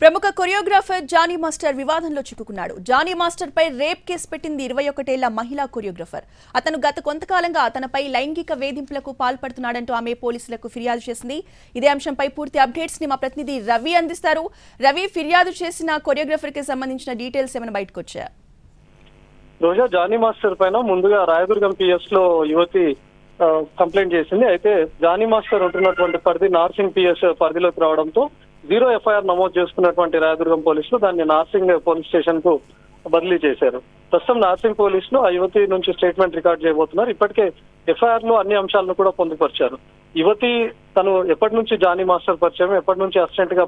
ప్రముఖ choreographer Johnny master వివాదంలో చిక్కుకున్నాడు. జానీ మాస్టర్ పై రేప్ కేసు పెట్టింది 21 ఏళ్ల మహిళా కొరియోగ్రాఫర్. అతను గత కొంతకాలంగా తనపై లైంగిక వేధింపులకు పాల్పడుతున్నాడంటూ ఆమె పోలీసులకు ఫిర్యాదు చేసింది. ఇదే అంశంపై పూర్తి అప్డేట్స్ ని మా ప్రతినిధి రవి అందిస్తారు. రవి, ఫిర్యాదు చేసిన కొరియోగ్రాఫర్ కి సంబంధించిన డీటెయిల్స్ ఏమైనా బయటకు వచ్చాయా? రోజా జానీ మాస్టర్ పైన ముందుగా రాయదుర్గం పిఎస్ లో యువతి కంప్లైంట్ చేసింది. అయితే జానీ మాస్టర్ ఉంటున్నటువంటి పరిధి నార్సింగ్ పిఎస్ పరిధిలోకి రావడంతో 0 ఎఫ్ఐఆర్ నమోదు చేసుకున్నటువంటి రాయదుర్గం పోలీసులు దాన్ని నార్సింగ్ పోలీస్ స్టేషన్ కు బదిలీ చేశారు. ప్రస్తుతం నార్సింగ్ పోలీసులు ఆ యువతి నుంచి స్టేట్మెంట్ రికార్డ్ చేయబోతున్నారు. ఇప్పటికే ఎఫ్ఐఆర్ లో అన్ని అంశాలను కూడా పొందుపరిచారు. యువతి తను ఎప్పటి నుంచి జానీ మాస్టర్ పరిచయం, ఎప్పటి నుంచి అసిస్టెంట్ గా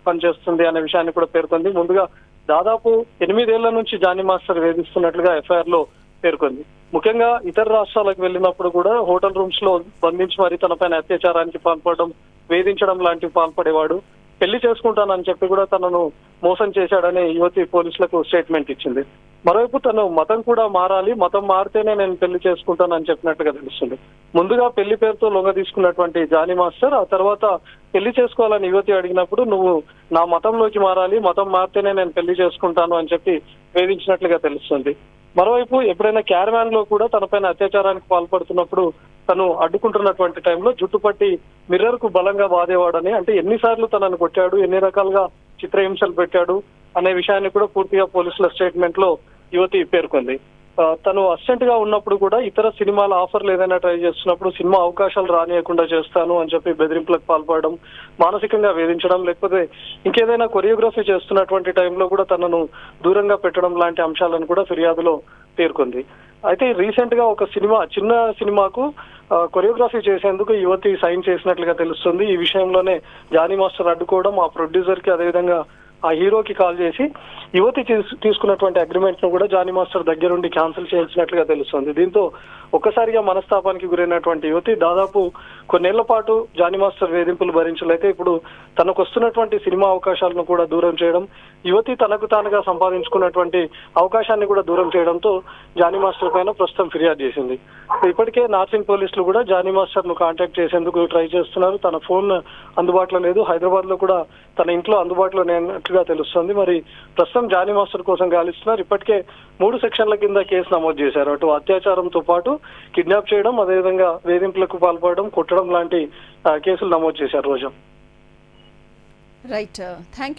పనిచేస్తుంది అనే విషయాన్ని కూడా పేర్కొంది. ముందుగా దాదాపు 8 ఏళ్ల నుంచి జానీ మాస్టర్ వేధిస్తున్నట్లుగా ఎఫ్ఐఆర్ లో పేర్కొంది. ముఖ్యంగా ఇతర రాష్ట్రాలకు వెళ్ళినప్పుడు కూడా హోటల్ రూమ్స్ లో బంధించి మరి తనపైన అత్యాచారానికి పాల్పడడం, వేధించడం లాంటివి పాల్పడేవాడు. పెళ్లి చేసుకుంటానని చెప్పి కూడా తనను మోసం చేశాడని యువతి పోలీసులకు స్టేట్మెంట్ ఇచ్చింది. మరోవైపు తను మతం కూడా మారాలి, మతం మారితేనే నేను పెళ్లి చేసుకుంటానని చెప్పినట్టుగా తెలుస్తుంది. ముందుగా పెళ్లి పేరుతో లొంగ తీసుకున్నటువంటి జానీ మాస్టర్ ఆ తర్వాత పెళ్లి చేసుకోవాలని యువతి అడిగినప్పుడు నువ్వు నా మతంలోకి మారాలి, మతం మారితేనే నేను పెళ్లి చేసుకుంటాను అని చెప్పి వేధించినట్లుగా తెలుస్తుంది. మరోవైపు ఎప్పుడైనా క్యారవాన్ లో కూడా తనపైన అత్యాచారానికి పాల్పడుతున్నప్పుడు తను అడ్డుకుంటున్నటువంటి టైంలో జుట్టుపట్టి మిర్రర్ కు బలంగా బాధేవాడని, అంటే ఎన్నిసార్లు తనను కొట్టాడు, ఎన్ని రకాలుగా చిత్రహింసలు పెట్టాడు అనే విషయాన్ని కూడా పూర్తిగా పోలీసుల స్టేట్మెంట్ లో యువతి పేర్కొంది. తను అసిస్టెంట్ గా ఉన్నప్పుడు కూడా ఇతర సినిమాల ఆఫర్లు ఏదైనా ట్రై చేస్తున్నప్పుడు సినిమా అవకాశాలు రానియకుండా చేస్తాను అని చెప్పి బెదిరింపులకు పాల్పడడం, మానసికంగా వేధించడం, లేకపోతే ఇంకేదైనా కొరియోగ్రఫీ చేస్తున్నటువంటి టైంలో కూడా తనను దూరంగా పెట్టడం లాంటి అంశాలను కూడా ఫిర్యాదులో పేర్కొంది. అయితే రీసెంట్ గా ఒక చిన్న సినిమాకు కొరియోగ్రఫీ చేసేందుకు యువతి సైన్ చేసినట్లుగా తెలుస్తుంది. ఈ విషయంలోనే జానీ మాస్టర్ అడ్డుకోవడం, ఆ ప్రొడ్యూసర్ కి అదేవిధంగా ఆ హీరోకి కాల్ చేసి యువతి తీసుకున్నటువంటి అగ్రిమెంట్ ను కూడా జానీ మాస్టర్ దగ్గరుండి క్యాన్సిల్ చేయించినట్లుగా తెలుస్తుంది. దీంతో ఒక్కసారిగా మనస్తాపానికి గురైనటువంటి యువతి దాదాపు కొన్నేళ్ల పాటు జానీ మాస్టర్ వేధింపులు భరించలేక ఇప్పుడు తనకు వస్తున్నటువంటి సినిమా అవకాశాలను కూడా దూరం చేయడం, యువతి తనకు తానుగా సంపాదించుకున్నటువంటి అవకాశాన్ని కూడా దూరం చేయడంతో జానీ మాస్టర్ పైన ప్రస్తుతం ఫిర్యాదు చేసింది. ఇప్పటికే నార్సింగ్ పోలీసులు కూడా జానీ మాస్టర్ ను కాంటాక్ట్ చేసేందుకు ట్రై చేస్తున్నారు. తన ఫోన్ అందుబాటులో లేదు, హైదరాబాద్ లో కూడా తన ఇంట్లో అందుబాటులో లేనట్లుగా తెలుస్తుంది. మరి ప్రస్తుతం జానీ మాస్టర్ కోసం గాలిస్తున్నారు. ఇప్పటికే 3 సెక్షన్ల కింద కేసు నమోదు చేశారు. అటు అత్యాచారంతో పాటు కిడ్నాప్ చేయడం, అదేవిధంగా వేధింపులకు పాల్పడడం, కొట్టడం లాంటి కేసులు నమోదు చేశారు. రోజా. Right, thank you.